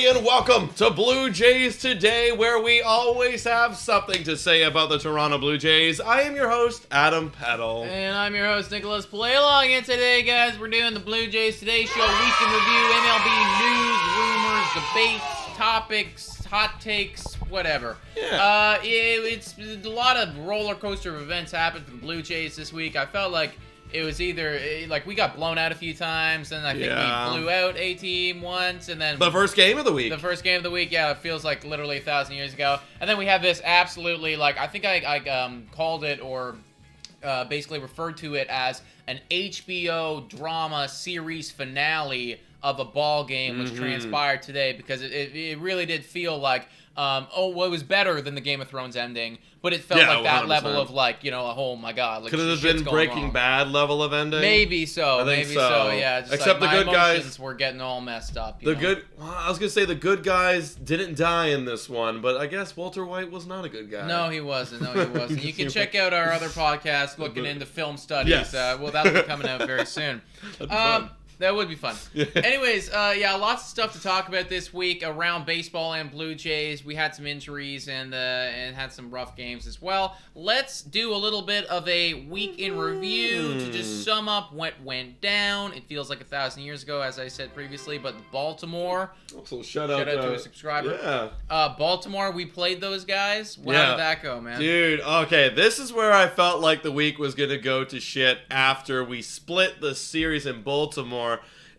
and welcome to Blue Jays Today, where we always have something to say about the Toronto Blue Jays. I am your host, Adam Peddle. And I'm your host, Nicholas Playalong, and today, guys, we're doing the Blue Jays Today Show Week in Review, MLB news, rumors, debates, topics, hot takes, whatever. Yeah. It's a lot of roller coaster of events happened for the Blue Jays this week. I felt like it was either, like, we got blown out a few times, and I think we blew out a team once, and then... The first game of the week. The first game of the week, yeah, it feels like literally 1,000 years ago. And then we have this absolutely, like, I think I called it, or basically referred to it as an HBO drama series finale of a ball game which transpired today, because it really did feel like, it was better than the Game of Thrones ending, but it felt like that 100%. Level of, like, you know, oh my god. Like, could it have been Breaking Bad level of ending? Maybe so. I think so. Yeah. Just except like the good guys were getting all messed up. I was going to say the good guys didn't die in this one, but I guess Walter White was not a good guy. No, he wasn't. You can check out our other podcast looking into film studies. Yes. That'll be coming out very soon. That would be fun. Anyways, lots of stuff to talk about this week around baseball and Blue Jays. We had some injuries and had some rough games as well. Let's do a little bit of a week in review to just sum up what went down. It feels like 1,000 years ago, as I said previously, but Baltimore. Also, shout out to a subscriber. Yeah. Baltimore, we played those guys. How did that go, man? Dude, okay, this is where I felt like the week was going to go to shit after we split the series in Baltimore.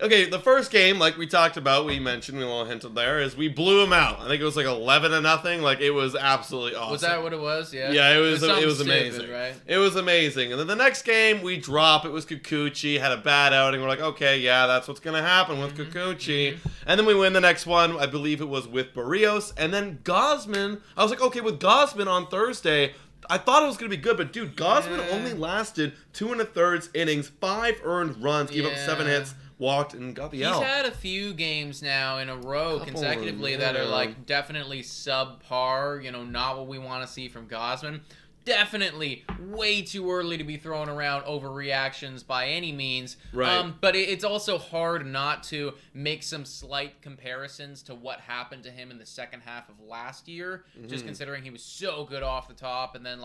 Okay, the first game, like we talked about, we mentioned, we a little hinted there, is we blew them out. I think it was like 11-0. Like, it was absolutely awesome. Was that what it was? Yeah. Yeah, it was amazing. Stupid, right? It was amazing. And then the next game, we drop. It was Kikuchi, had a bad outing. We're like, okay, yeah, that's what's going to happen with Kikuchi. And then we win the next one. I believe it was with Barrios. And then Gausman, I was like, okay, with Gausman on Thursday, I thought it was going to be good, but dude, Gausman only lasted 2 1/3 innings, 5 earned runs, gave up 7 hits, walked, and got the L. He's had a few games now in a row consecutively that are like definitely subpar, not what we want to see from Gausman. Definitely way too early to be throwing around overreactions by any means. Right. But it's also hard not to make some slight comparisons to what happened to him in the second half of last year, just considering he was so good off the top and then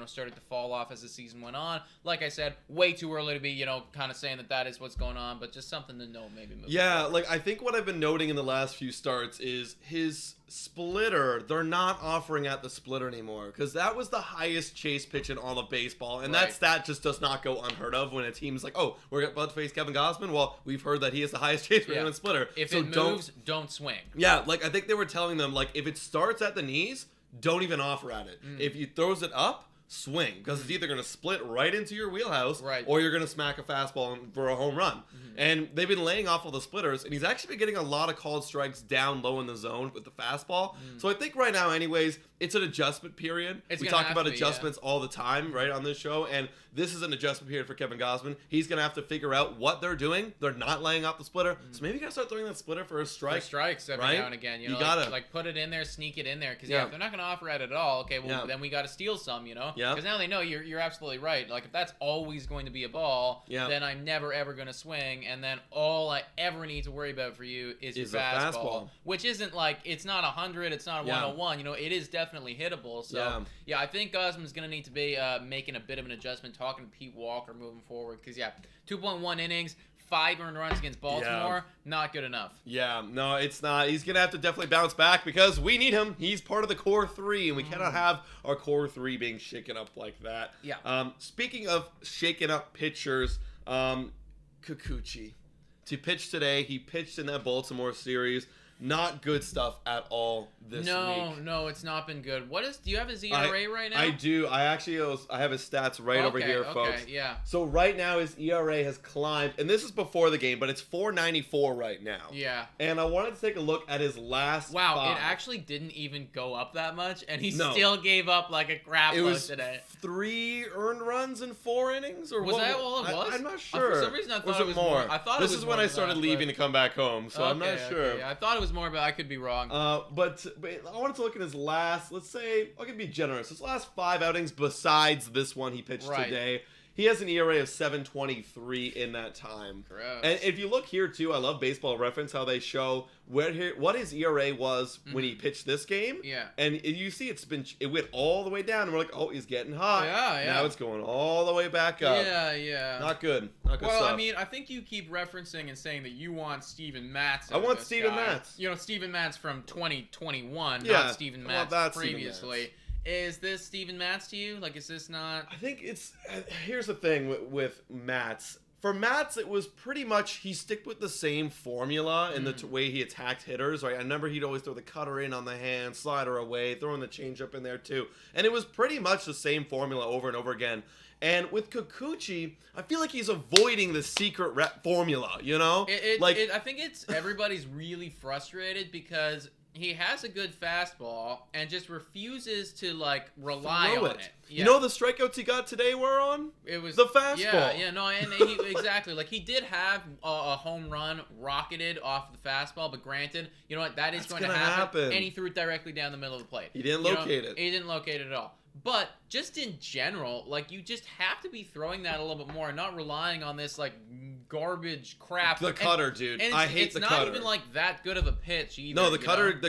started to fall off as the season went on. Like I said, way too early to be, kind of saying that is what's going on, but just something to know maybe moving forward. Like I think what I've been noting in the last few starts is his splitter, they're not offering at the splitter anymore, because that was the highest chase pitch in all of baseball, and that stat just does not go unheard of when a team's like, oh, we're about to face Kevin Gausman. Well, we've heard that he is the highest chase pitch in a splitter. If it moves, don't swing. Yeah, like I think they were telling them, like, if it starts at the knees, don't even offer at it. If he throws it up, swing, because it's either going to split right into your wheelhouse, or you're going to smack a fastball for a home run. And they've been laying off all the splitters, and he's actually been getting a lot of called strikes down low in the zone with the fastball. So I think right now, anyways, it's an adjustment period. We talk about adjustments all the time, right, on this show, and this is an adjustment period for Kevin Gausman. He's going to have to figure out what they're doing. They're not laying off the splitter, so maybe you got to start throwing that splitter for a strike. For strikes every now and again. You gotta like put it in there, sneak it in there, because if they're not going to offer at it at all, okay, well then we got to steal some, because now they know you're absolutely right. Like, if that's always going to be a ball, then I'm never ever going to swing, and then all I ever need to worry about for you is your fastball, which isn't like, it's not 100, it's not a 101. It is definitely hittable. So I think Gausman's going to need to be making a bit of an adjustment, talking to Pete Walker moving forward, because 2.1 innings, 5 earned runs against Baltimore, not good enough. Yeah, no, it's not. He's going to have to definitely bounce back, because we need him. He's part of the core 3, and we cannot have our core 3 being shaken up like that. Speaking of shaken up pitchers, Kikuchi. To pitch today, he pitched in that Baltimore series. Not good stuff at all this week. No, it's not been good. Do you have his ERA right now? I do. I have his stats right over here, folks. Yeah. So right now his ERA has climbed, and this is before the game, but it's 4.94 right now. Yeah. And I wanted to take a look at his last 5. It actually didn't even go up that much, and he still gave up like a crap load today. 3 earned runs in 4 innings, or was that all it was? I'm not sure. For some reason I thought it was more. I thought this is when I started leaving to come back home, so I'm not sure. I thought it was more, but I could be wrong. But I wanted to look at his last, let's say, I can be generous, his last 5 outings besides this one he pitched today. He has an ERA of 7.23 in that time. Gross. And if you look here too, I love Baseball Reference how they show what his ERA was when he pitched this game. Yeah. And you see it went all the way down, and we're like, oh, he's getting hot. Yeah. Now it's going all the way back up. Yeah. Not good. Not good stuff. I mean, I think you keep referencing and saying that you want Steven Matz. I want Steven Matz. You know, Steven Matz from 2021, not Steven Matz previously. Is this Steven Matz to you? Like, is this not... I think it's... Here's the thing with Matz. For Matz, it was pretty much... He stick with the same formula in the way he attacked hitters. Right? I remember he'd always throw the cutter in on the hand, slider away, throwing the changeup in there too. And it was pretty much the same formula over and over again. And with Kikuchi, I feel like he's avoiding the secret formula, you know? I think it's... Everybody's really frustrated because... He has a good fastball and just refuses to, like, rely on it. Yeah. You know the strikeouts he got today were on? It was the fastball. Exactly. Like, he did have a home run rocketed off the fastball, but granted, you know what? That's going to happen. And he threw it directly down the middle of the plate. He didn't locate it. He didn't locate it at all. But just in general, like, you just have to be throwing that a little bit more and not relying on this, like, garbage crap. The cutter, dude. I hate the cutter. It's not even, like, that good of a pitch either. No, the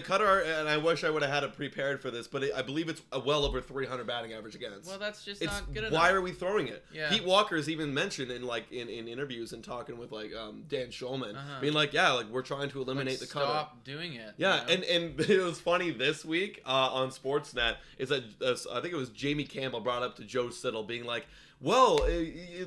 cutter, and I wish I would have had it prepared for this, but I believe it's well over 300 batting average against. Well, that's just not good enough. Why are we throwing it? Yeah. Pete Walker's even mentioned in interviews and talking with, like, Dan Schulman, being like, we're trying to eliminate the cutter. Stop doing it. Yeah, you know? and it was funny this week on Sportsnet, is that I think it was Jamie Campbell brought up to Joe Siddle being like, well,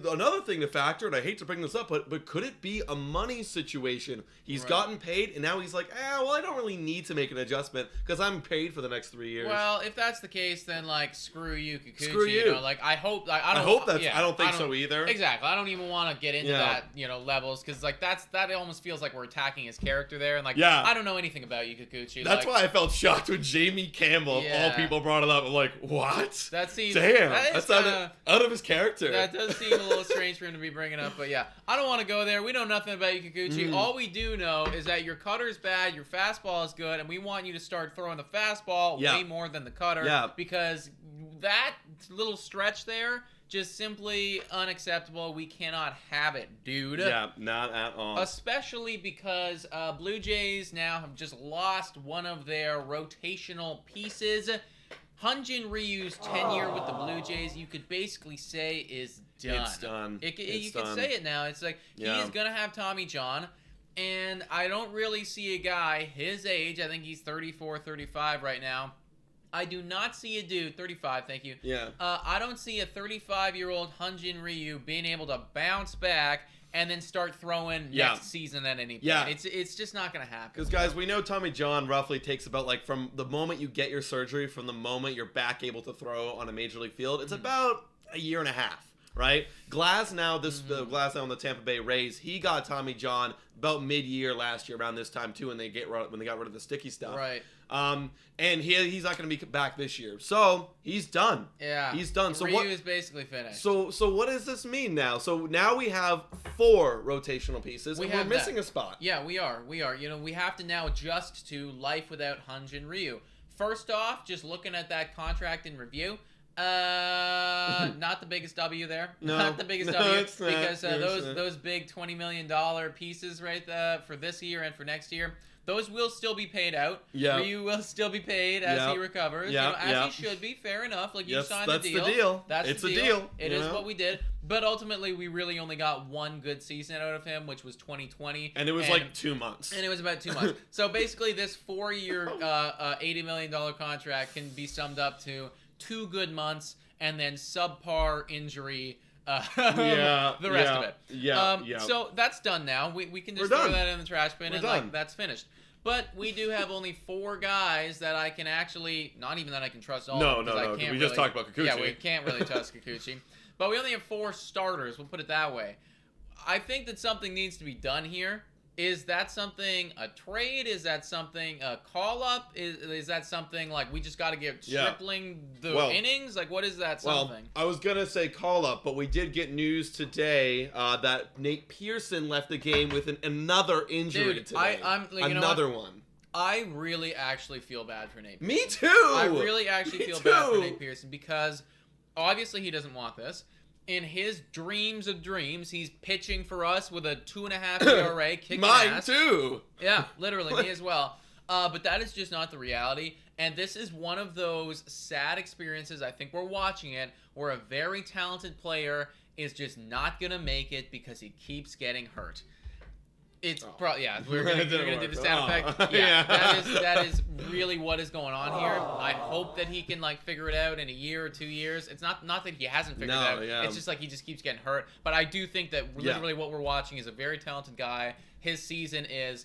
another thing to factor, and I hate to bring this up, but could it be a money situation? He's gotten paid, and now he's like, I don't really need to make an adjustment because I'm paid for the next 3 years. Well, if that's the case, then, like, screw you, Kikuchi. Screw you. You know, like, I hope that's... I don't think so either. Exactly. I don't even want to get into that, levels, because, like, that almost feels like we're attacking his character there, and, like, I don't know anything about you, Kikuchi. That's why I felt shocked when Jamie Campbell, of all people, brought it up. I'm like, what? That seems... Damn. That's out of his character. That does seem a little strange for him to be bringing up, but yeah, I don't want to go there. We know nothing about you, Kikuchi. All we do know is that your cutter's bad, your fastball is good, and we want you to start throwing the fastball way more than the cutter, because that little stretch there, just simply unacceptable. We cannot have it, dude. Yeah, not at all. Especially because Blue Jays now have just lost one of their rotational pieces. Hyun-Jin Ryu's tenure with the Blue Jays, you could basically say, is done. It's done. You can say it now. It's like, he is going to have Tommy John, and I don't really see a guy his age. I think he's 34, 35 right now. I do not see a dude, 35, thank you. Yeah. I don't see a 35-year-old Hyun-Jin Ryu being able to bounce back and then start throwing next season at any point. Yeah. It's just not going to happen. Because, guys, we know Tommy John roughly takes about, like, from the moment you get your surgery, from the moment you're back able to throw on a major league field, it's about a year and a half, right? Glasnow, Glasnow on the Tampa Bay Rays, he got Tommy John about mid-year last year, around this time, too, when they got rid of the sticky stuff. Right. And he's not going to be back this year. So, he's done. Yeah. He's done. So Ryu is basically finished. So what does this mean now? So now we have 4 rotational pieces, and we're missing a spot. Yeah, we are. You know, we have to now adjust to life without Hyun-Jin Ryu. First off, just looking at that contract in review, not the biggest W there. No, not the biggest W, because those big $20 million pieces for this year and for next year, those will still be paid out. Yeah. Ryu will still be paid as he recovers. Yeah. As he should be. Fair enough. Like, you signed a deal. That's the deal. It's a deal. It is what we did. But ultimately, we really only got one good season out of him, which was 2020. And it was like 2 months. And it was about 2 months. So basically, this 4-year, $80 million contract can be summed up to 2 good months and then subpar injury. The rest of it. So that's done now. We can just throw that in the trash bin and that's finished. But we do have only 4 guys that I can actually, not even that I can trust all of them. No. We just talked about Kikuchi. Yeah, we can't really trust Kikuchi. But we only have 4 starters. We'll put it that way. I think that something needs to be done here. Is that something a trade? Is that something a call-up? Is that something like we just got to get tripling the innings? Like, what is that something? Well, I was going to say call-up, but we did get news today that Nate Pearson left the game with another injury today. Another one. I really actually feel bad for Nate Pearson. Me too! I really actually feel bad for Nate Pearson because obviously he doesn't want this. in his dreams of dreams, he's pitching for us with a 2.5 ERA, kicking ass. Mine too. Yeah, literally, me as well. But that is just not the reality. And this is one of those sad experiences, I think we're watching it, where a very talented player is just not going to make it because he keeps getting hurt. It's probably, we're gonna do the sound effect. Yeah, that is really what is going on here. I hope that he can figure it out in a year or 2 years. It's not that he hasn't figured it out. Yeah. It's just he just keeps getting hurt. But I do think that literally what we're watching is a very talented guy. His season is.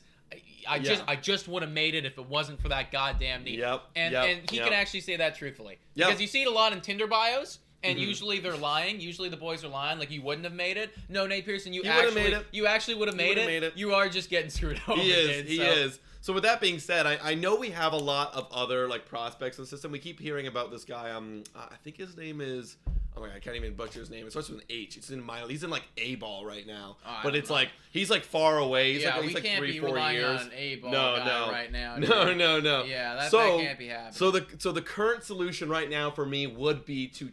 I just would have made it if it wasn't for that goddamn knee. And he can actually say that truthfully because you see it a lot in Tinder bios. And usually they're lying. Usually the boys are lying. You wouldn't have made it. No, Nate Pearson, you actually would have made it. You are just getting screwed over. He is. So with that being said, I know we have a lot of other prospects in the system. We keep hearing about this guy. I think his name is. Oh my God, I can't even butcher his name. It starts with an H. It's in minor. He's in A-ball right now. But it's he's far away. He's we can't 3-4 relying years. On an A-ball guy right now. Dude. No. Yeah, that can't be happening. So the current solution right now for me would be to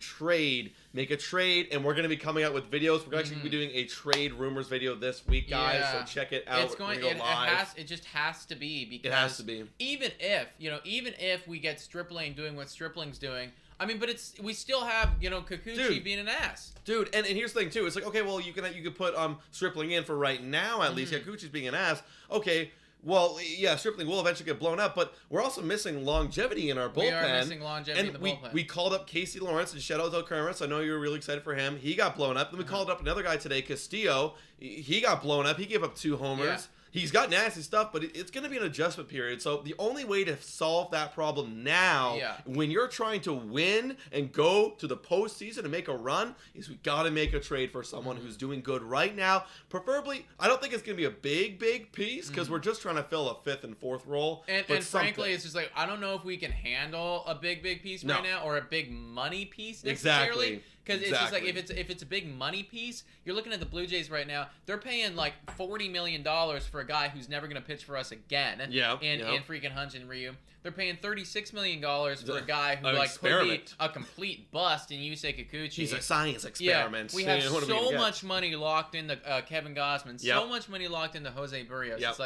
make a trade, and we're going to be coming out with videos. We're actually be doing a trade rumors video this week, guys. So check it out. It's going. It just has to be because it has to be. Even if we get Stripling doing what Stripling's doing. I mean, but we still have, Kikuchi being an ass. Dude, and here's the thing, too. It's okay, well, you could put Stripling in for right now, at least. Kikuchi's being an ass. Okay, well, yeah, Stripling will eventually get blown up, but we're also missing longevity in our bullpen. We are missing longevity in the bullpen. We called up Casey Lawrence and shout out to Kermis. I know you were really excited for him. He got blown up. Then we called up another guy today, Castillo. He got blown up. He gave up 2 homers. Yeah. He's got nasty stuff, but it's going to be an adjustment period. So the only way to solve that problem now, when you're trying to win and go to the postseason and make a run, is we got to make a trade for someone who's doing good right now. Preferably, I don't think it's going to be a big piece because we're just trying to fill a 5th and 4th role. And frankly, it's just I don't know if we can handle a big piece right now or a big money piece necessarily. Exactly. Because it's just if it's a big money piece, you're looking at the Blue Jays right now. They're paying $40 million for a guy who's never going to pitch for us again. In freaking Hyun-Jin Ryu. They're paying $36 million for a guy who could be a complete bust in Yusei Kikuchi. He's a science experiment. Yeah, we have so much money locked into Kevin Gausman. So much money locked into Jose Barrios. It's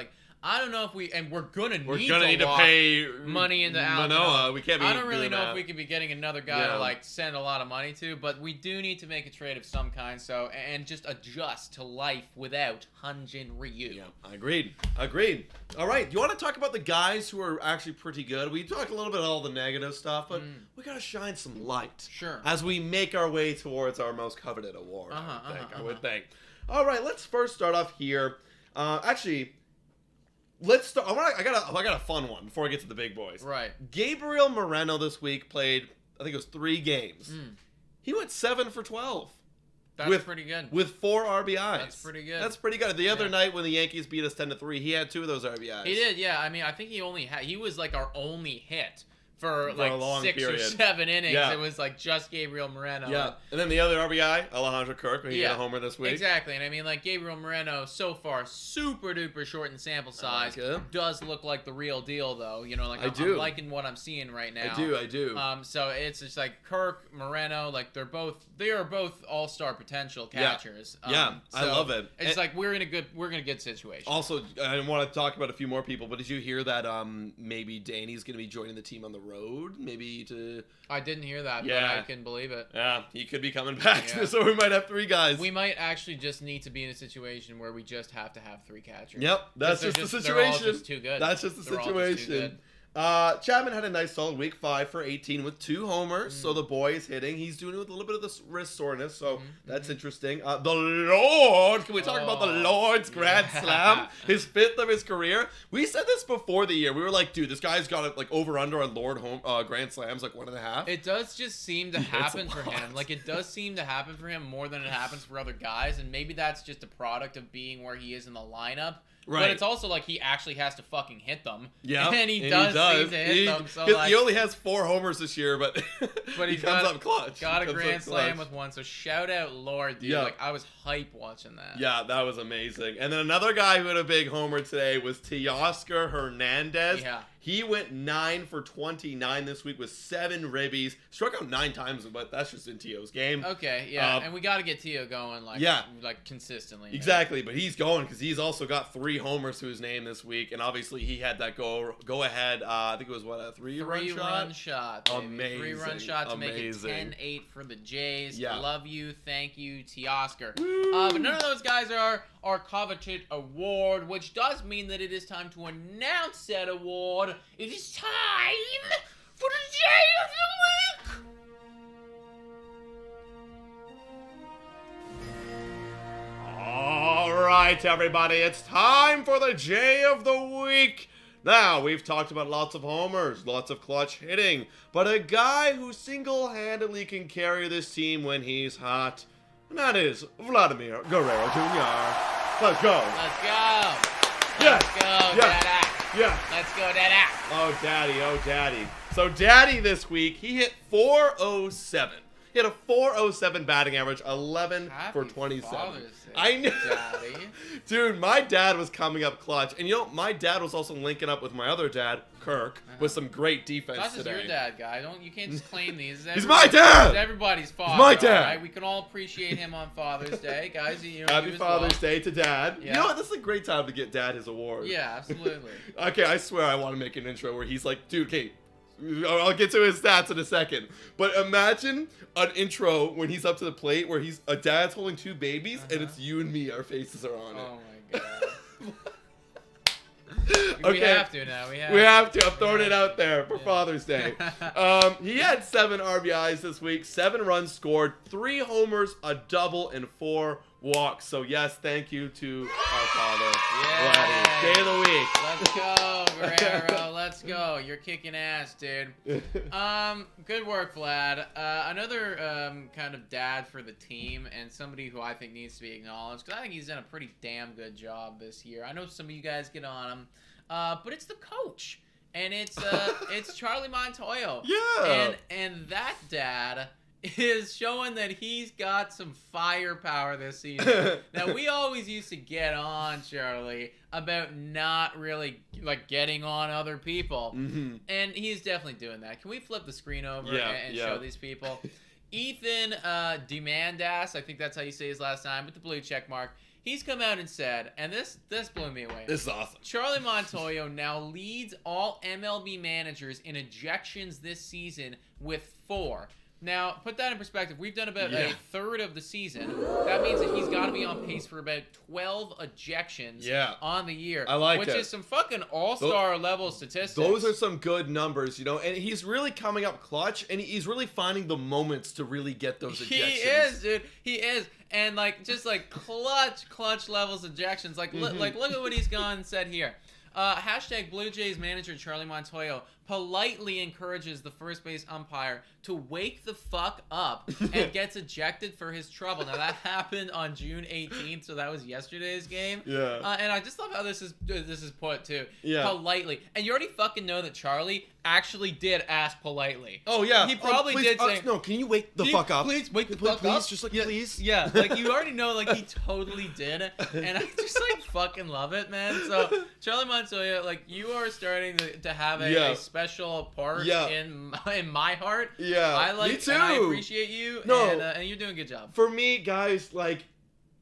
I don't know if we're gonna need to pay money into Manoa. We can't be. I don't really know if we could be getting another guy to send a lot of money to, but we do need to make a trade of some kind. So and just adjust to life without Hyun-Jin Ryu. Yeah, agreed. All right, you want to talk about the guys who are actually pretty good? We talked a little bit about all the negative stuff, but we gotta shine some light. Sure. As we make our way towards our most coveted award, I would think. All right, let's first start off here. Actually. Let's start. I got a fun one before I get to the big boys. Right. Gabriel Moreno this week played, I think it was 3 games. He went 7 for 12. That's pretty good. With 4 RBIs. That's pretty good. That's pretty good. The other night when the Yankees beat us 10-3, he had 2 of those RBIs. He did, yeah. I mean, I think he was our only hit. For a long 6 period. or 7 innings, it was just Gabriel Moreno. Yeah, and then the other RBI, Alejandro Kirk, when he hit a homer this week. Exactly, and I mean, Gabriel Moreno, so far, super duper short in sample size. Does look like the real deal, though. I'm liking what I'm seeing right now. I do. So it's just Kirk, Moreno, they are both all-star potential catchers. So I love it. It's we're in a good situation. Also, I want to talk about a few more people, but did you hear that maybe Danny's going to be joining the team on the road? Maybe to... I didn't hear that, but I can believe it. Yeah, he could be coming back, so we might have 3 guys. We might actually just need to be in a situation where we just have to have 3 catchers. Yep, that's just the situation. They're all just too good. That's just the situation. Chapman had a nice solid week, 5 for 18 with 2 homers. So the boy is hitting. He's doing it with a little bit of the wrist soreness, so that's interesting. The Lord, can we talk about the Lord's Grand Slam? His 5th of his career. We said this before the year. We were like, dude, this guy's got over under on Lord Grand Slams 1.5. It does just seem to happen for him. It does seem to happen for him more than it happens for other guys, and maybe that's just a product of being where he is in the lineup. Right. But it's also he actually has to fucking hit them. Yeah. And he does seem to hit them. So he only has 4 homers this year, but he comes up clutch. Got a grand slam with 1. So shout out Lord, dude. Yeah. I was hype watching that. Yeah, that was amazing. And then another guy who had a big homer today was Teoscar Hernandez. Yeah. He went 9 for 29 this week with 7 ribbies. Struck out 9 times, but that's just in Tio's game. Okay, yeah, and we got to get Tio going, like consistently. Exactly, but he's going because he's also got 3 homers to his name this week, and obviously he had that go ahead. I think it was a 3-run shot. Amazing, 3-run shot to make it 10-8 for the Jays. Yeah. Love you, thank you, Teoscar. But none of those guys are our coveted award, which does mean that it is time to announce said award. It is time for the Jay of the Week! Alright, everybody, it's time for the Jay of the Week! Now, we've talked about lots of homers, lots of clutch hitting, but a guy who single-handedly can carry this team when he's hot, and that is Vladimir Guerrero Jr. Let's go! Let's go! Yes! Let's go, Yes! Dada! Yeah. Let's go, Dada! Oh, Daddy, oh, Daddy. So, Daddy this week, he hit .407. He had a .407 batting average, 11 for 27. I know. Daddy. Dude, my dad was coming up clutch. And, my dad was also linking up with my other dad, Kirk, with some great defense That's today. your dad, guy. You can't just claim these. He's my dad! It's everybody's father. He's my dad! Right? We can all appreciate him on Father's Day, guys. Happy Father's Day to Dad. Yeah. You know what? This is a great time to get Dad his award. Yeah, absolutely. Okay, I swear I want to make an intro where he's like, dude, okay, I'll get to his stats in a second. But imagine an intro when he's up to the plate where a dad's holding 2 babies and it's you and me. Our faces are on it. Oh my god. Okay. We have to now. We have to. I'm throwing it out there for Father's Day. He had 7 RBIs this week, 7 runs scored, 3 homers, a double, and 4 walks. So yes, thank you to our father, Vladdy. Day of the week. Let's go, Guerrero. Let's go. You're kicking ass, dude. Good work, Vlad. Another kind of dad for the team and somebody who I think needs to be acknowledged because I think he's done a pretty damn good job this year. I know some of you guys get on him, but it's the coach. And it's Charlie Montoyo. Yeah. And that dad is showing that he's got some firepower this season. Now, we always used to get on Charlie about not really getting on other people. Mm-hmm. And he's definitely doing that. Can we flip the screen over and show these people? Ethan Demandas, I think that's how you say his last name, with the blue check mark. He's come out and said, and this blew me away. This is awesome. Charlie Montoyo now leads all MLB managers in ejections this season with 4. Now, put that in perspective. We've done about a third of the season. That means that he's got to be on pace for about 12 ejections on the year. I like which it. Is some fucking all-star level statistics. Those are some good numbers, and he's really coming up clutch, and he's really finding the moments to really get those ejections. He is, dude. He is. And, just clutch levels ejections. Look at what he's gone and said here. Hashtag Blue Jays manager Charlie Montoyo politely encourages the first base umpire to wake the fuck up and gets ejected for his trouble. Now, that happened on June 18th, so that was yesterday's game. Yeah. And I just love how this is put, too. Yeah. Politely. And you already fucking know that Charlie actually did ask politely. Oh, yeah. He probably did say... No, can you wake the fuck up? Please wake the fuck up. Just please. Yeah, you already know, he totally did. And I just, fucking love it, man. So, Charlie Montoya, you are starting to have a special part in my heart. Yeah, me too. And I appreciate you. No, and you're doing a good job. For me, guys,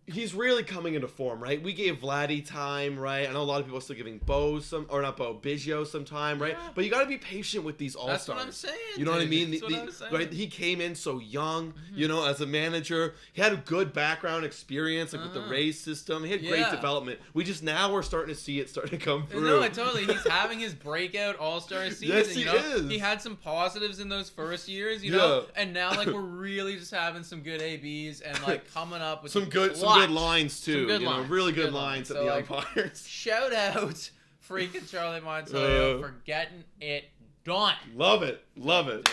he's really coming into form, right? We gave Vladdy time, right? I know a lot of people are still giving Biggio some time, right? Yeah. But you got to be patient with these all-stars. That's what I'm saying. You know what I mean? That's what I'm saying. Right? He came in so young, as a manager. He had a good background experience, with the Rays system. He had great development. We're starting to see it starting to come through. No, totally. He's having his breakout all-star season. Yes, he is. He had some positives in those first years, know? And now, we're really just having some good ABs and, coming up with some good lines too. Really good lines at the umpires. Shout out freaking Charlie Montoyo for getting it done. Love it. Dude.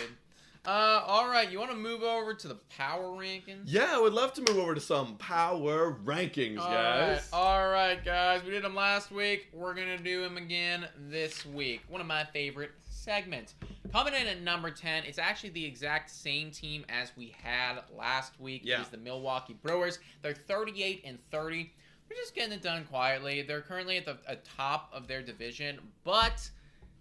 All right, you want to move over to the power rankings? Yeah, I would love to move over to some power rankings, guys. All right, guys. We did them last week. We're going to do them again this week. One of my favorite segments. Coming in at number 10, it's actually the exact same team as we had last week. Yeah. It was the Milwaukee Brewers. They're 38-30. They're just getting it done quietly. They're currently at the top of their division, but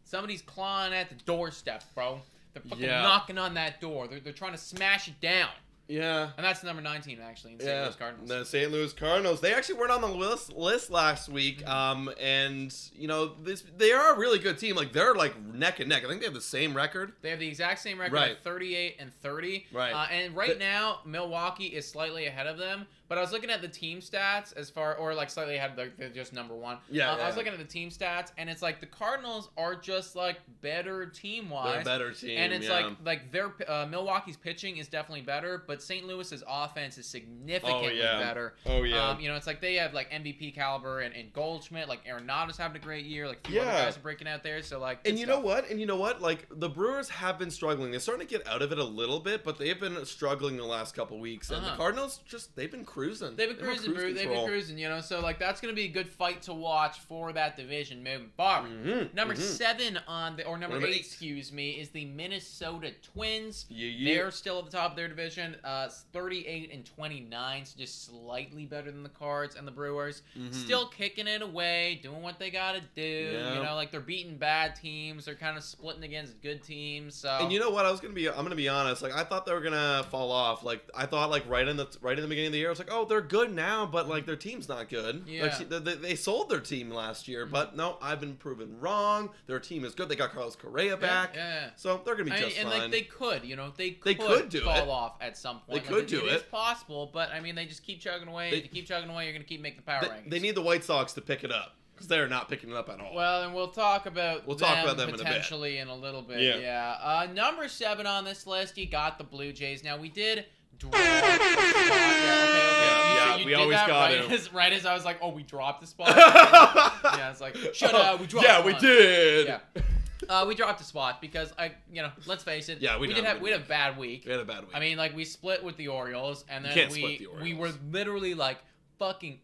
Somebody's clawing at the doorstep, bro. They're fucking knocking on that door. They're trying to smash it down. Yeah. And that's number 19, actually, in St. Louis Cardinals. The St. Louis Cardinals. They actually weren't on the list last week. And, you know, they are a really good team. Like, they're, like, neck and neck. I think they have the same record. They have the exact same record of 38-30. Right. And now, Milwaukee is slightly ahead of them. But I was looking at the team stats or like slightly ahead of they're just number one. I was looking at the team stats, and it's like the Cardinals are just like better team-wise. They're a better team, and it's like their Milwaukee's pitching is definitely better, but St. Louis's offense is significantly better. Oh yeah. You know, it's like they have like MVP caliber and Goldschmidt, like Arenado's having a great year, like a few other guys are breaking out there. So like, and you know what? Like the Brewers have been struggling. They're starting to get out of it a little bit, but they have been struggling the last couple weeks. And the Cardinals they've been cruising. They've been cruising, Brew. They've been cruising, you know. So, like, that's going to be a good fight to watch for that division moving forward. Number 7 number 8, excuse me, is the Minnesota Twins. They're still at the top of their division, 38-29, so just slightly better than the Cards and the Brewers. Still kicking it away, doing what they got to do. You know, like, they're beating bad teams. They're kind of splitting against good teams. So. And you know what? I'm going to be honest. Like, I thought they were going to fall off. Like, I thought, like, right in the beginning of the year, I was like, oh, they're good now, but like their team's not good. Yeah. Like, they sold their team last year, but no, I've been proven wrong. Their team is good. They got Carlos Correa back, so they're gonna be just fine. And like they could, you know, they could fall off at some point. They could do it. It's possible, but I mean, they just keep chugging away. If you keep chugging away, you're gonna keep making the power rankings. They need the White Sox to pick it up. Because they're not picking it up at all. Well, and we'll talk about them potentially in a little bit. Yeah. Number 7 on this list, you got the Blue Jays. Now we did drop the spot. We always got it. Right as I was like, oh, we dropped the spot. Yeah, it's like, shut up, we dropped. Yeah, we did. Yeah. We dropped a spot because let's face it. Yeah, we had a bad week. We had a bad week. I mean, like we split with the Orioles, and then we were literally like fucking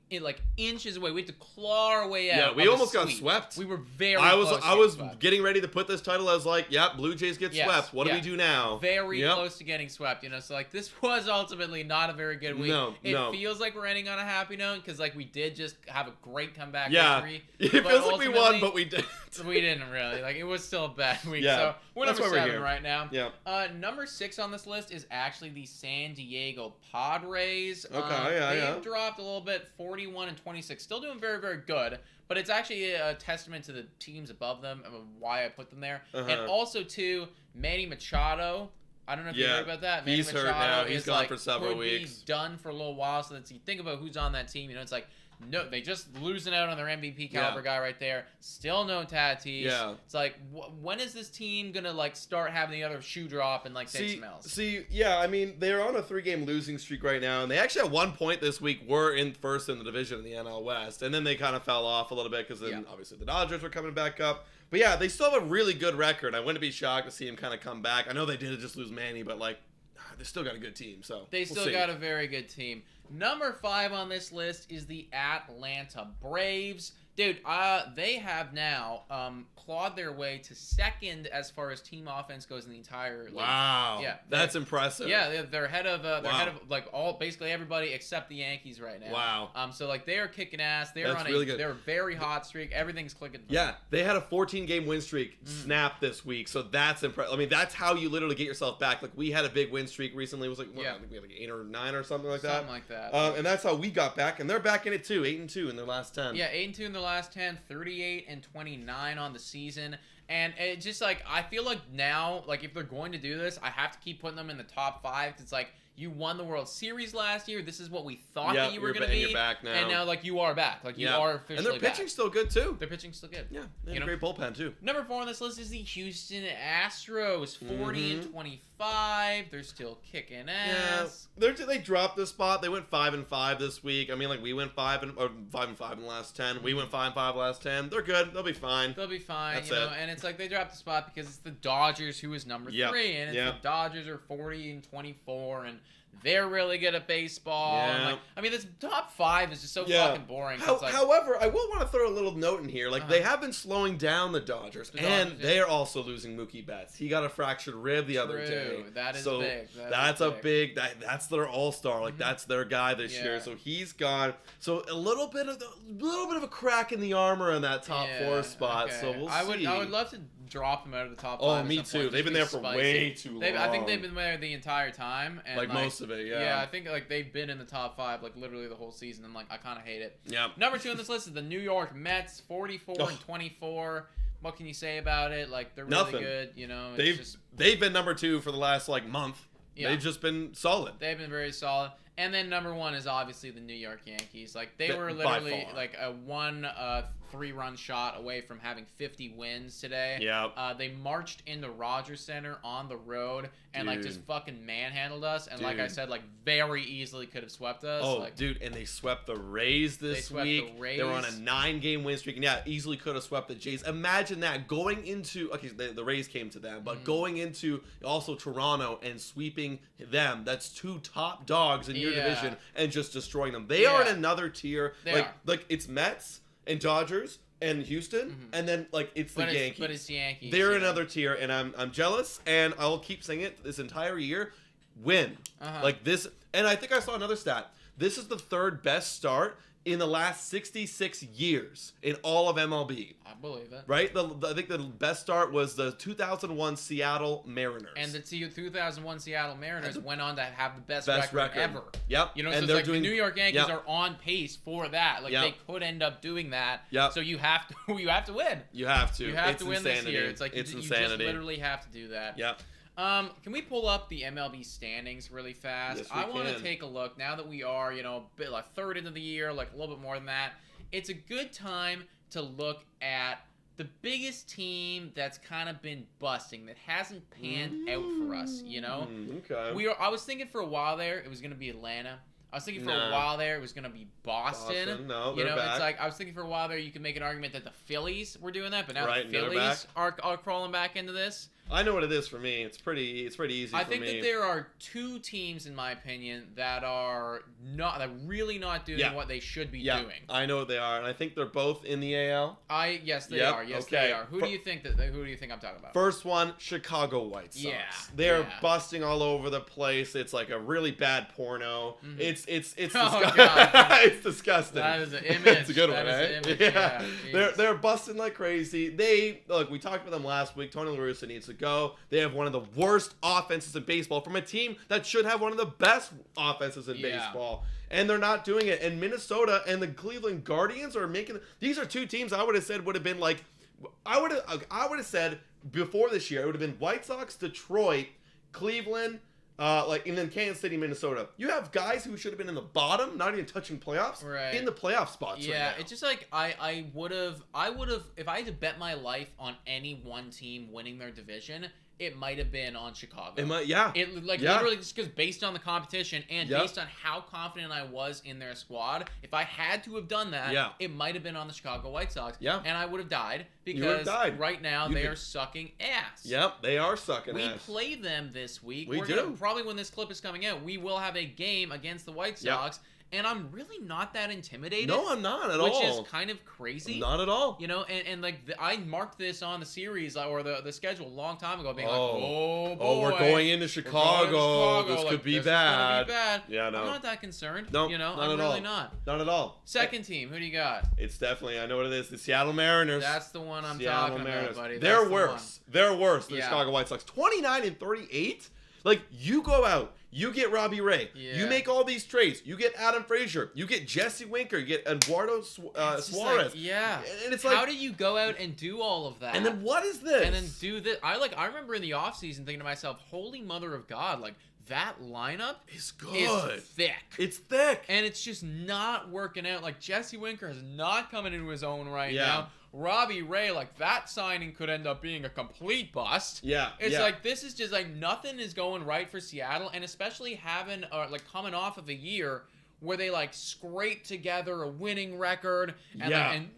inches away. We had to claw our way out. Yeah, we almost got swept. We were very close. I was getting ready to put this title. I was like, yeah, Blue Jays get swept. What do we do now? Very close to getting swept, you know. So like this was ultimately not a very good week. It feels like we're ending on a happy note because like we did just have a great comeback victory. It feels like we won, but we didn't. We didn't really. Like it was still a bad week. So we're number 7 right now. Yeah. Number 6 on this list is actually the San Diego Padres. Okay, They've dropped a little bit, 41-26. Still doing very, very good. But it's actually a testament to the teams above them and why I put them there. And also, too, Manny Machado. I don't know if you heard about that. He's hurt now. He's gone for several weeks. He's done for a little while. So you think about who's on that team. You know, it's like, no, they just losing out on their MVP caliber guy right there. Still no Tatis. Yeah. It's like, when is this team gonna like start having the other shoe drop and like take some L's? I mean, they're on a 3-game losing streak right now, and they actually at one point this week were in first in the division in the NL West, and then they kind of fell off a little bit because then obviously the Dodgers were coming back up. But yeah, they still have a really good record. I wouldn't be shocked to see them kind of come back. I know they did just lose Manny, but like, they still got a good team. So they still got a very good team. Number 5 on this list is the Atlanta Braves. Dude, they have now clawed their way to 2nd as far as team offense goes in the entire league. Wow. Yeah. That's impressive. Yeah, they're ahead of like basically everybody except the Yankees right now. Wow. So like they are kicking ass. They're they're a very hot streak. Everything's clicking. Yeah, they had a 14-game win streak snap this week. So that's impressive. I mean, that's how you literally get yourself back. Like we had a big win streak recently. It was like I think we had like 8 or 9 or something like that. Something like that. And that's how we got back, and they're back in it too. 8-2 in their last 10. Yeah, 8-2 in their last 10, 38-29 on the season. And it just like, I feel like now, like if they're going to do this, I have to keep putting them in the top 5. It's like, you won the World Series last year. This is what we thought that you were going to be. You're back now. And now, like, you are back. Like, you are officially back. And their pitching's still good, too. Their pitching's still good. Yeah. They have a great bullpen, too. Number 4 on this list is the Houston Astros. 40-25. They're still kicking ass. Yeah. They dropped the spot. They went 5-5 this week. I mean, like, we went 5-5 in the last 10. We went 5-5 last 10. They're good. They'll be fine. They'll be fine. That's it. And it's like they dropped the spot because it's the Dodgers who is number 3. And it's the Dodgers are 40-24. And they're really good at baseball. Yeah. And like, I mean, this top 5 is just so fucking boring. However, I will want to throw a little note in here. Like, they have been slowing down the Dodgers. They are also losing Mookie Betts. He got a fractured rib the other day. That is big. That's their all-star. Like, that's their guy this year. So he's gone. So a little bit of a crack in the armor in that top 4 spot. So we'll see. I would love to drop them out of the top 5. Oh, me too. They've been there for way too long. I think they've been there the entire time. And like most of it, yeah. Yeah, I think like they've been in the top 5 like literally the whole season, and like I kind of hate it. Yeah. Number 2 on this list is the New York Mets, 44-24. What can you say about it? Like they're really good. You know, they've been number 2 for the last like month. Yeah. They've just been solid. They've been very solid. And then number 1 is obviously the New York Yankees. Like they were literally like a 3-run shot away from having 50 wins today. Yeah. They marched into Rogers Center on the road and like just fucking manhandled us. And like I said, like very easily could have swept us. Oh, like, dude, and they swept the Rays this week. They were on a 9-game win streak, and yeah, easily could have swept the Jays. Imagine that going into the Rays came to them, but going into also Toronto and sweeping them. That's 2 top dogs in your division and just destroying them. They are in another tier. Like it's Mets and Dodgers and Houston, and then like it's the Yankees. But it's the Yankees. They're another tier, and I'm jealous, and I'll keep saying it this entire year. Win like this, and I think I saw another stat. This is the 3rd best start in the last 66 years in all of MLB. I believe it. Right? I think the best start was the 2001 Seattle Mariners. And the 2001 Seattle Mariners went on to have the best record ever. Yep. You know, and so it's like the New York Yankees are on pace for that. Like they could end up doing that. Yep. So you have to win. You have to. You have to win this year. It's like it's you insanity. just literally have to do that. Yep. Can we pull up the MLB standings really fast? Yes, I want to take a look now that we are, you know, a bit like 3rd into the year, like a little bit more than that. It's a good time to look at the biggest team that's kind of been busting, that hasn't panned out for us, you know? Okay. I was thinking for a while there it was going to be Atlanta. I was thinking for a while there it was going to be Boston. No, you know, back. It's like I was thinking for a while there you could make an argument that the Phillies were doing that, but now the Phillies are crawling back into this. I know what it is for me. It's pretty easy for me. I think that there are 2 teams, in my opinion, that are really not doing what they should be doing. I know what they are, and I think they're both in the AL. Yes, they are. Yes, they are. Who do you think I'm talking about? First one, Chicago White Sox. Yeah, they're busting all over the place. It's like a really bad porno. Mm-hmm. It's oh, God. it's disgusting. That is an image. It's a good one, right? Yeah. They're busting like crazy. We talked about them last week. Tony La Russa needs to go. They have one of the worst offenses in baseball from a team that should have one of the best offenses in baseball. And they're not doing it. And Minnesota and the Cleveland Guardians are making... These are 2 teams I would have said would have been like... I would have said before this year, it would have been White Sox, Detroit, Cleveland... and then Kansas City, Minnesota. You have guys who should have been in the bottom, not even touching playoffs, in the playoff spots right now. It's just like I would have, if I had to bet my life on any one team winning their division, it might have been on Chicago. It might, literally just because based on the competition and based on how confident I was in their squad, if I had to have done that, it might have been on the Chicago White Sox. Yeah. And I would have died because right now they are sucking ass. Yep, they are sucking ass. We play them this week. We're gonna, probably when this clip is coming out, we will have a game against the White Sox. And I'm really not that intimidated. No, I'm not at all. Which is kind of crazy. Not at all. You know, and like I marked this on the series or the schedule a long time ago, being like, oh boy, we're going into Chicago. This could be bad. Yeah, no. I'm not that concerned. No, you know, not I'm at really all. not. Not at all. Second team, who do you got? It's definitely, I know what it is. The Seattle Mariners. That's the one I'm talking about, buddy. They're worse. They're worse than the Chicago White Sox. 29-38. Like, you go out, you get Robbie Ray, you make all these trades, you get Adam Frazier, you get Jesse Winker, you get Eduardo Suarez. Like, and it's like, how do you go out and do all of that? And then what is this? And then do this. I remember in the offseason thinking to myself, holy mother of God, like, that lineup is good. It's thick. It's thick. And it's just not working out. Like, Jesse Winker is not coming into his own right now. Robbie Ray, like, that signing could end up being a complete bust. It's like, this is just, like, nothing is going right for Seattle, and especially having, coming off of a year where they, like, scraped together a winning record and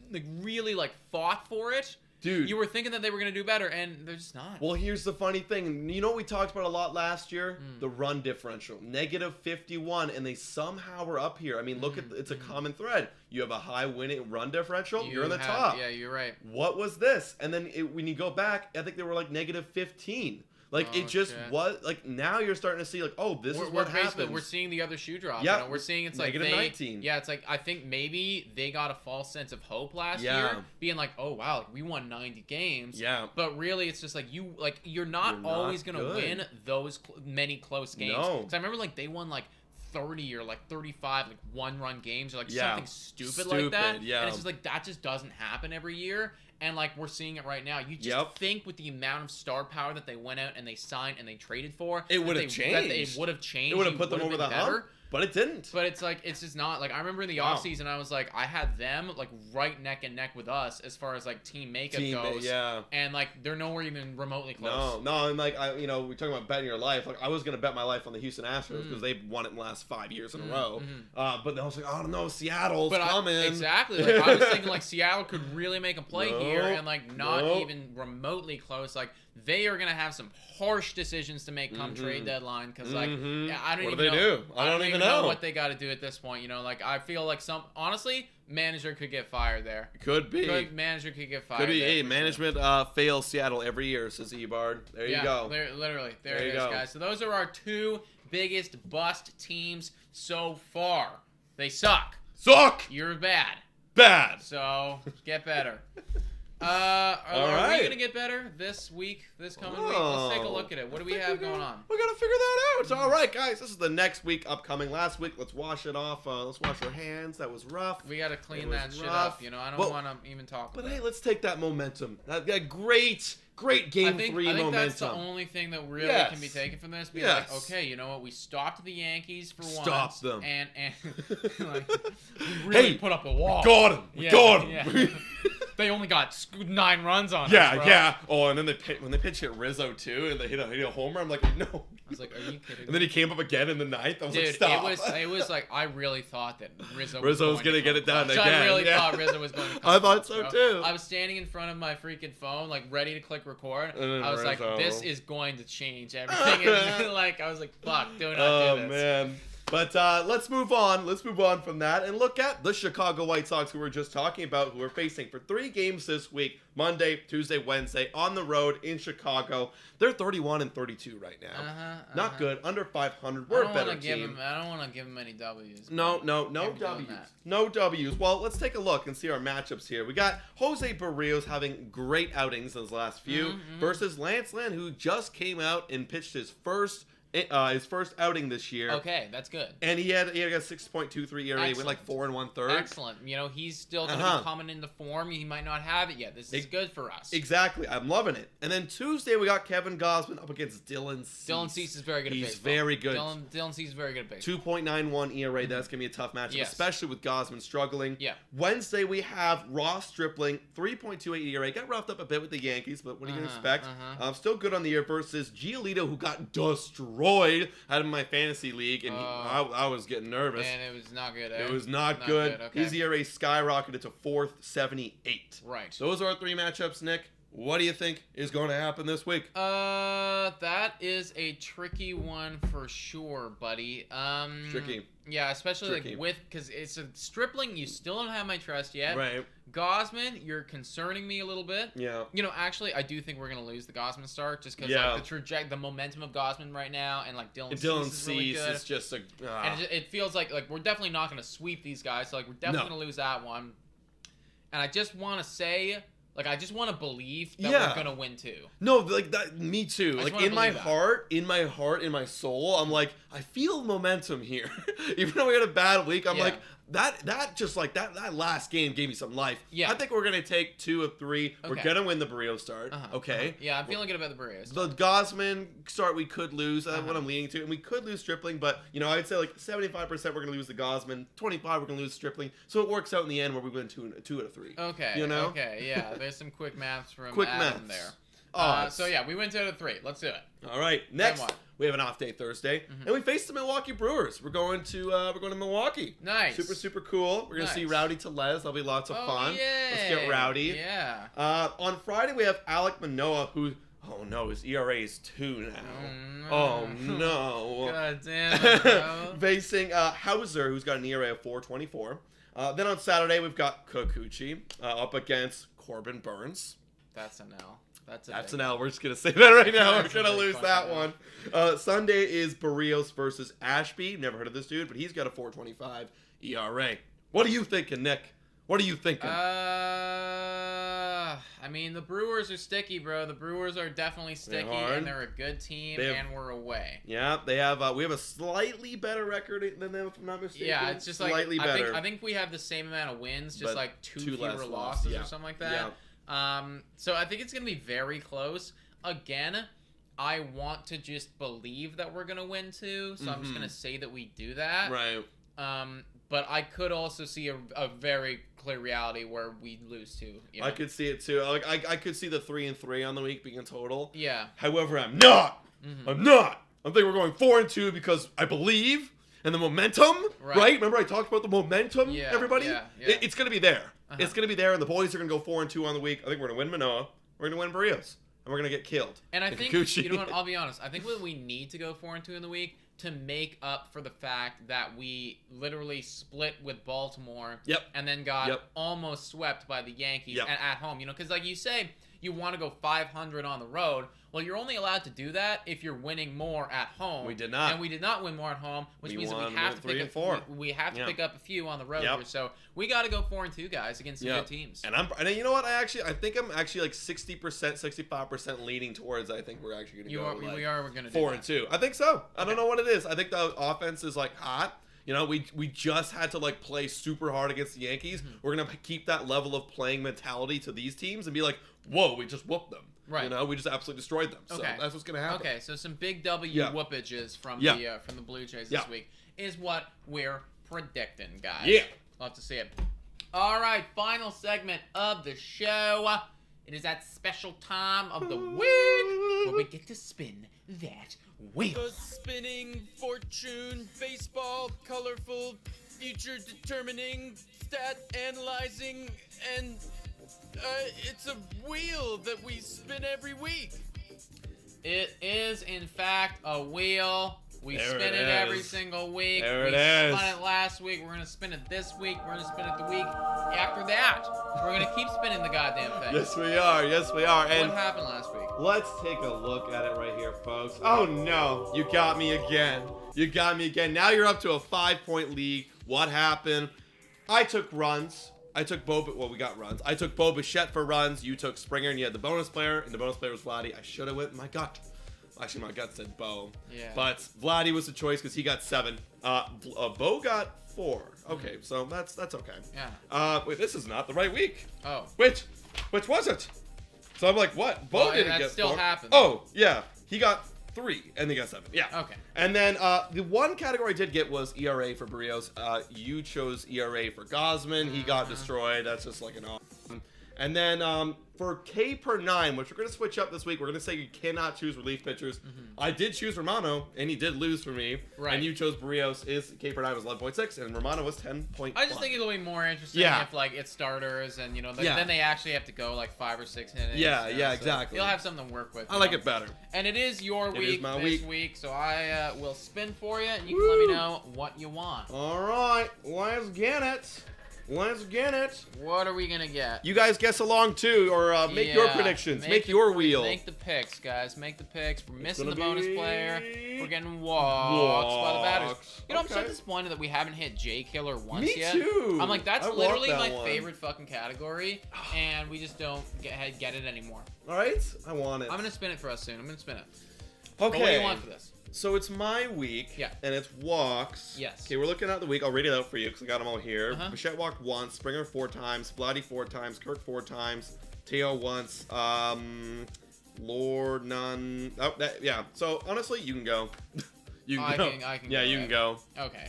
really, like, fought for it. Dude. You were thinking that they were going to do better, and they're just not. Well, here's the funny thing. You know what we talked about a lot last year? The run differential. -51, and they somehow were up here. I mean, look at it's a common thread. You have a high winning run differential, you're in the top. Yeah, you're right. What was this? And then when you go back, I think they were like -15. Like, it just was, like, now you're starting to see, like, oh, this is what happens. We're seeing the other shoe drop. Yeah. We're seeing it's like -19. Yeah, it's like, I think maybe they got a false sense of hope last year, being like, oh, wow, like, we won 90 games. Yeah. But really, it's just like, you're not always going to win those many close games. No. Because I remember, like, they won, like, 30 or like 35 like one-run games or like something stupid like that. Yeah. And it's just like, that just doesn't happen every year. And like, we're seeing it right now. You just think with the amount of star power that they went out and they signed and they traded for, it would have changed. It would have changed. It would have put them over the hump. But it didn't. But it's like, it's just not. Like, I remember in the offseason, I was like, I had them, like, right neck and neck with us as far as, like, team makeup goes. And, like, they're nowhere even remotely close. No, and, like, we're talking about betting your life. Like, I was going to bet my life on the Houston Astros because they've won it in the last 5 years in a row. But I was like, oh, no, Seattle's coming. Exactly. Like, I was thinking, like, Seattle could really make a play here and, like, not even remotely close. Like, they are going to have some harsh decisions to make come trade deadline because, like, I don't even know. I don't even know what they got to do at this point. You know, like, I feel like honestly, manager could get fired there. Could be. Manager could get fired. Could be. Hey, management fails Seattle every year, says Ebard. There you go. Literally. There it is, guys. So those are our two biggest bust teams so far. They suck. You're bad. So get better. Are we gonna get better this week, this coming week? Let's take a look at it. What do we have going on? We gotta figure that out. All right, guys, this is the next week upcoming. Last week, let's wash it off. Let's wash our hands. That was rough. We gotta clean that shit up. You know, I don't want to even talk about it. But hey, let's take that momentum. That great game 3 momentum. I think that's the only thing that really can be taken from this. Be like, okay, you know what? We stopped the Yankees for once. Stop them. And like, we really put up a wall. Got him. We got him. They only got 9 runs on us, bro. Yeah. Oh, and then when they pitched hit Rizzo too, and they hit a homer, I'm like, no. I was like, are you kidding me? And then he came up again in the 9th. I was like, stop. It was like, I really thought that Rizzo was going to get it done again. I really thought Rizzo was going to come I thought so too. I was standing in front of my freaking phone, like ready to click record. I was like, this is going to change everything. And like, I was like, fuck, do not do this. Oh, man. But let's move on. Let's move on from that and look at the Chicago White Sox, who we were just talking about, who are facing for 3 games this week, Monday, Tuesday, Wednesday, on the road in Chicago. They're 31-32 right now. Not good. Under 500. We're a better team. I don't want to give them any W's. No W's. No W's. Well, let's take a look and see our matchups here. We got Jose Barrios having great outings in his last few versus Lance Lynn, who just came out and pitched his first outing this year. Okay, that's good. And he had a 6.23 ERA. He went like 4 1/3. Excellent. You know, he's still going to be coming into form. He might not have it yet. This is good for us. Exactly. I'm loving it. And then Tuesday we got Kevin Gausman up against Dylan Cease. Dylan Cease is very good at baseball. He's very good. Dylan Cease is very good at baseball. 2.91 ERA. That's going to be a tough matchup, especially with Gausman struggling. Yeah. Wednesday we have Ross Stripling, 3.28 ERA. Got roughed up a bit with the Yankees, but what are you going to expect? Still good on the year versus Giolito, who got destroyed out of my fantasy league, and I was getting nervous. And it was not good. It was not good. Okay. His ERA skyrocketed to 4.78. Right. Those are our 3 matchups, Nick. What do you think is going to happen this week? That is a tricky one for sure, buddy. Tricky. Yeah, especially like because it's a Stripling. You still don't have my trust yet. Right. Gosman, you're concerning me a little bit. Yeah. You know, actually, I do think we're gonna lose the Gosman start just because like, the momentum of Gosman right now, and like Dylan Cease really good. Is just a. And it feels like we're definitely not gonna sweep these guys. So like we're definitely gonna lose that one. And I just want to say. Like, I just want to believe that we're going to win, too. No, like, that. Me too. Like, in my heart, in my soul, I'm like, I feel momentum here. Even though we had a bad week, I'm like, that last game gave me some life. Yeah. I think we're going to take 2 of 3. Okay. We're going to win the Barrios start. Okay? Yeah, I'm feeling good about the Barrios start. The Gausman start we could lose. That's what I'm leaning to. And we could lose Stripling, but, you know, I'd say like 75% we're going to lose the Gausman. 25 we're going to lose Stripling. So it works out in the end where we win 2 out of 3. Okay. You know? Okay, yeah. There's some quick maths from Adam there. So yeah, we went 2 out of 3. Let's do it. All right. Next, we have an off day Thursday, and we face the Milwaukee Brewers. We're going to Milwaukee. Nice. Super cool. We're gonna see Rowdy Tellez. That'll be lots of fun. Yeah. Let's get rowdy. Yeah. On Friday we have Alek Manoah, who. Oh no, his ERA is 2 now. Oh no. God damn it, bro. Facing Hauser, who's got an ERA of 4.24. Then on Saturday we've got Kikuchi up against Corbin Burns. That's an L. That's an L. We're just going to say that right now. We're going to lose that one. Sunday is Barrios versus Ashby. Never heard of this dude, but he's got a 4.25 ERA. What are you thinking, Nick? What are you thinking? I mean, the Brewers are sticky, bro. The Brewers are definitely sticky, and they're a good team, and we're away. Yeah, they have. We have a slightly better record than them, if I'm not mistaken. Yeah, it's just slightly better. I think we have the same amount of wins, just like two fewer losses or something like that. Yeah. So I think it's gonna be very close. Again, I want to just believe that we're gonna win too, so I'm just gonna say that we do that. Right. But I could also see a very clear reality where we lose too. You know? I could see it too. Like I could see the 3-3 on the week being a total. Yeah. However, I'm not. I'm not. I think we're going 4-2 because I believe in the momentum. Right? Remember I talked about the momentum. Yeah. Everybody. Yeah. It's gonna be there. It's gonna be there, and the boys are gonna go 4-2 on the week. I think we're gonna win Manoah. We're gonna win Barrios, and we're gonna get killed. And I think Kikuchi. You know what? I'll be honest. I think we need to go 4-2 in the week to make up for the fact that we literally split with Baltimore and then got almost swept by the Yankees at home. You know, because like you say, you want to go 500 on the road. Well, you're only allowed to do that if you're winning more at home. We did not. And we did not win more at home, which means that we have to pick up a few on the road here. So we got to go 4-2, guys, against some good teams. And you know what? I think I'm actually like 60%, 65% leaning towards. I think we're actually going to go. We're going to do 4-2. I think so. I don't know what it is. I think the offense is like hot. You know, we just had to like play super hard against the Yankees. We're gonna keep that level of playing mentality to these teams and be like, whoa, we just whooped them. Right. You know, we just absolutely destroyed them. So that's what's gonna happen. Okay, so some big W whoopages from the Blue Jays this week is what we're predicting, guys. Yeah. Love to see it. All right, final segment of the show. It is that special time of the week where we get to spin that wheel. The spinning fortune, baseball, colorful, future determining, stat analyzing, and it's a wheel that we spin every week. It is, in fact, a wheel. We spin it every single week. We spun it last week. We're going to spin it this week. We're going to spin it the week after that. We're going to keep spinning the goddamn thing. Yes, we are. Yes, we are. And what happened last week? Let's take a look at it right here, folks. Oh, no. You got me again. You got me again. Now you're up to a 5-point lead. What happened? I took runs. We got runs. I took Bo Bichette for runs. You took Springer, and you had the bonus player, and the bonus player was Vladdy. I should have went with my gut. Actually, my gut said Bo. Yeah. But Vladdy was the choice because he got 7. Bo got 4. Okay, so that's okay. Yeah. Wait, this is not the right week. Oh. Which was it? So I'm like, what? Bo didn't get 4. That still happened. Oh, yeah. He got 3, and they got 7. Yeah. Okay. And then the one category I did get was ERA for Barrios. You chose ERA for Gosman. He got destroyed. That's just like an awesome. And then for K per 9, which we're going to switch up this week, we're going to say you cannot choose relief pitchers. I did choose Romano, and he did lose for me. Right. And you chose Barrios. K per 9 was 11.6, and Romano was 10.1. I just think it'll be more interesting if like it's starters, and then they actually have to go like 5 or 6 innings. Yeah, so exactly. You'll have something to work with. I like it better. And it is your week this week, so I will spin for you, and you can let me know what you want. All right, let's get it. Let's get it. What are we going to get? You guys guess along, too, or make your predictions. Make your wheel. Make the picks, guys. Make the picks. We're missing the bonus player. We're getting walks by the batters. You know, I'm so disappointed that we haven't hit J Killer once yet. Me too. I'm like, that's literally my favorite fucking category, and we just don't get it anymore. All right? I want it. I'm going to spin it for us soon. I'm going to spin it. Okay. But what do you want for this? So it's my week, and it's walks. Yes. Okay, we're looking at the week. I'll read it out for you because I got them all here. Bichette walked once, Springer 4 times, Vladdy 4 times, Kirk 4 times, Teo once, Lord none. Oh, yeah. So honestly, you can go. You can go. I can yeah, go, you can go. Okay.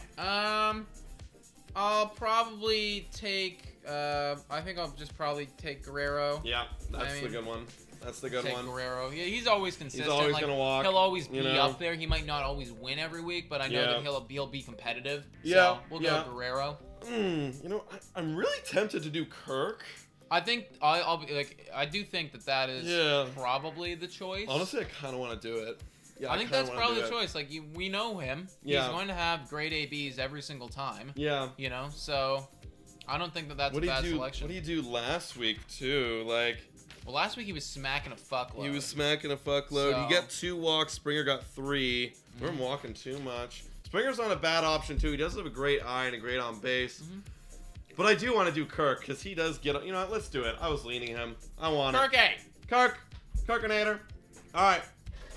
I'll probably take. I think I'll just probably take Guerrero. Yeah, that's the good one. That's the good one. Guerrero. Yeah, he's always consistent. He's always gonna walk. He'll always be up there. He might not always win every week, but I know that he'll be competitive. Yeah. So we'll go Guerrero. You know, I'm really tempted to do Kirk. I think I'll be like. I do think that is probably the choice. Honestly, I kind of want to do it. Yeah, I think that's probably the choice. Like we know him. Yeah. He's going to have great ABs every single time. Yeah. You know, so I don't think that's a bad selection. What do you do last week too? Like, Well, last week he was smacking a fuckload. He was smacking a fuckload. So... He got 2 walks. Springer got 3. We're walking too much. Springer's not a bad option, too. He does have a great eye and a great on base. But I do want to do Kirk, because he does get... You know what? Let's do it. I was leaning him. I want it. Kirkinator. All right.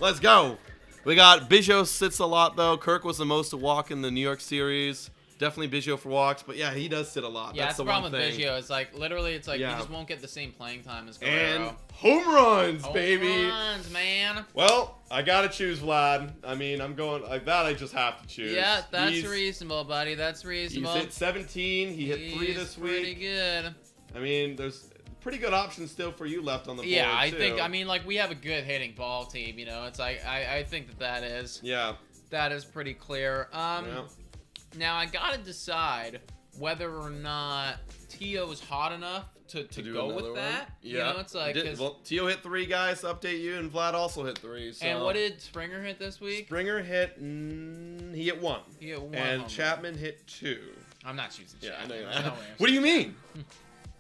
Let's go. We got Biggio sits a lot, though. Kirk was the most to walk in the New York series. Definitely Biggio for walks, but yeah, he does sit a lot. Yeah, that's the problem with Biggio. It's like, literally, it's like, you just won't get the same playing time as Guerrero. And home runs, baby. Home runs, man. Well, I gotta choose Vlad. I mean, I'm going, like that I just have to choose. Yeah, that's reasonable, buddy. That's reasonable. He's hit 17. He hit 3 this week. Pretty good. I mean, there's pretty good options still for you left on the board, Yeah, I think, I mean, like, we have a good hitting ball team, you know? It's like, I think that is. Yeah. That is pretty clear. Yeah. Now, I gotta decide whether or not Tio is hot enough to go with that. Yeah. You know, it's like... Well, Tio hit 3, guys, to update you, and Vlad also hit 3. So. And what did Springer hit this week? Springer hit... he hit 1. He hit 1. And Chapman hit 2. I'm not choosing Chapman. Yeah, I know. What do you mean?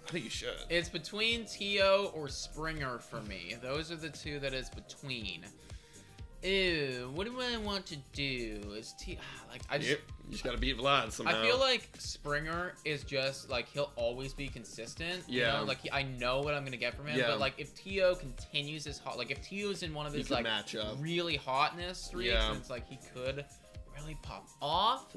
I think you should. It's between Tio or Springer for me. Those are the 2 that it's between. Ew, what do I want to do? Is you just gotta beat Vlad somehow. I feel like Springer is just like he'll always be consistent. Yeah. You know? Like I know what I'm gonna get from him. Yeah. But like if Tio continues his hot, like if Tio's in one of his like really hotness streaks, and it's like he could really pop off.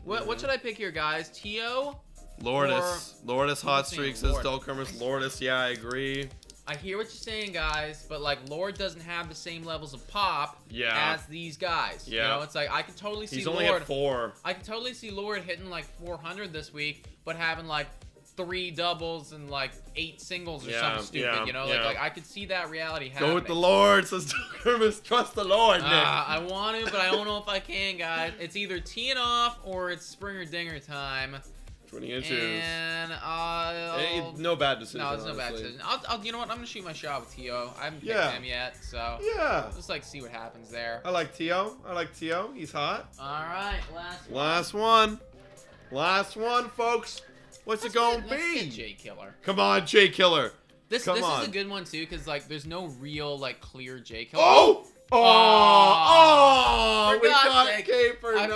What should I pick here, guys? Tio. Lourdes hot streaks as Dulkermas. Lourdes, yeah, I agree. I hear what you're saying, guys, but like Lord doesn't have the same levels of pop as these guys. Yeah. You know, it's like I could totally see He's only at 4. I could totally see Lord hitting like 400 this week, but having like 3 doubles and like 8 singles or something stupid. You know, like I could see that reality happening. Go with the Lord, says Dulkermas. Trust the Lord, Nick. I want to, but I don't know if I can, guys. It's either teeing off or it's Springer Dinger time. What are you gonna choose? And no bad decision. No, it's no bad decision. You know what? I'm gonna shoot my shot with Tio. I haven't picked him yet, so just like see what happens there. I like Tio. He's hot. All right, last one, folks. What's it gonna be? Let's get J Killer. Come on, J Killer. This is a good one too, because like there's no real like clear J Killer. We got K-9. I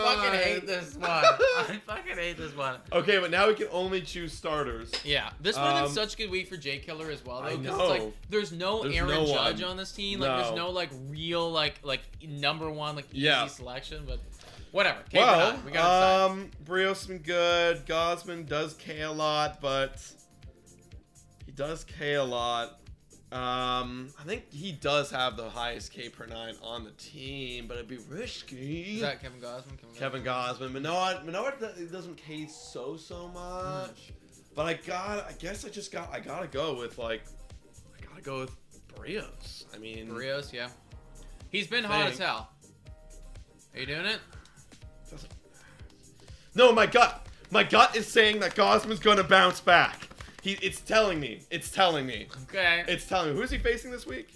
fucking hate this one. Okay, but now we can only choose starters. Yeah, this would have been such a good week for J Killer as well, though, because it's like there's no Aaron Judge on this team. Like there's no like real like number one like easy selection, but whatever. Well, we got Brios been good. Gosman does K a lot, but he does K a lot. I think he does have the highest K per 9 on the team, but it'd be risky. Is that Kevin Gosman? Kevin Gosman. Manoah doesn't K so much. But I guess I gotta go with Brios. I mean, Brios, yeah. He's been hot as hell. Are you doing it? No, my gut is saying that Gosman's gonna bounce back. It's telling me. Okay. It's telling me. Who's he facing this week?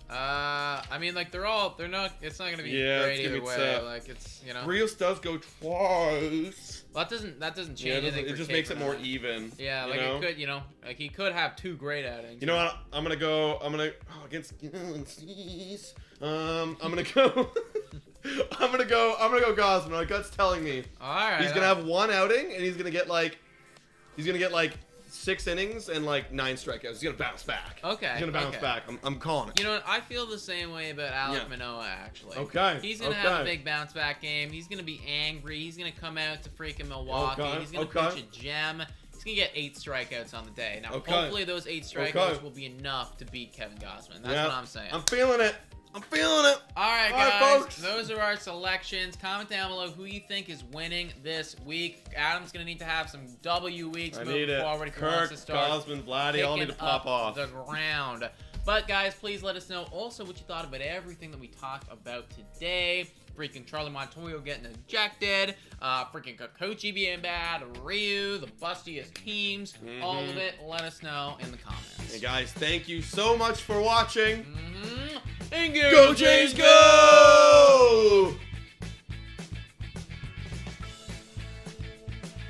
I mean, like they're not. It's not gonna be great either way. Like it's Rios does go twice. Well, that doesn't change anything. It just makes it more even. Yeah, like it could. Like he could have 2 great outings. You know what? I'm gonna go against. I'm gonna go. I'm gonna go Gosman. My gut's telling me. All right. He's gonna have 1 outing, and he's gonna get like 6 innings and like 9 strikeouts. He's gonna bounce back. Okay. He's gonna bounce back. I'm calling it. You know what? I feel the same way about Alek Manoah actually. Okay. He's gonna have a big bounce back game. He's gonna be angry. He's gonna come out to freaking Milwaukee. He's gonna pitch a gem. He's gonna get 8 strikeouts on the day. Now, hopefully those 8 strikeouts will be enough to beat Kevin Gosman. That's what I'm saying. I'm feeling it. All right, guys. Folks. Those are our selections. Comment down below who you think is winning this week. Adam's going to need to have some W weeks moving forward. Kirk, Gosman, Vladdy, all need to pop off the ground. But, guys, please let us know also what you thought about everything that we talked about today. Freaking Charlie Montoyo getting ejected. Freaking Kikuchi being bad. Ryu, the bustiest teams. All of it. Let us know in the comments. Hey, guys, thank you so much for watching. And go Jays, go!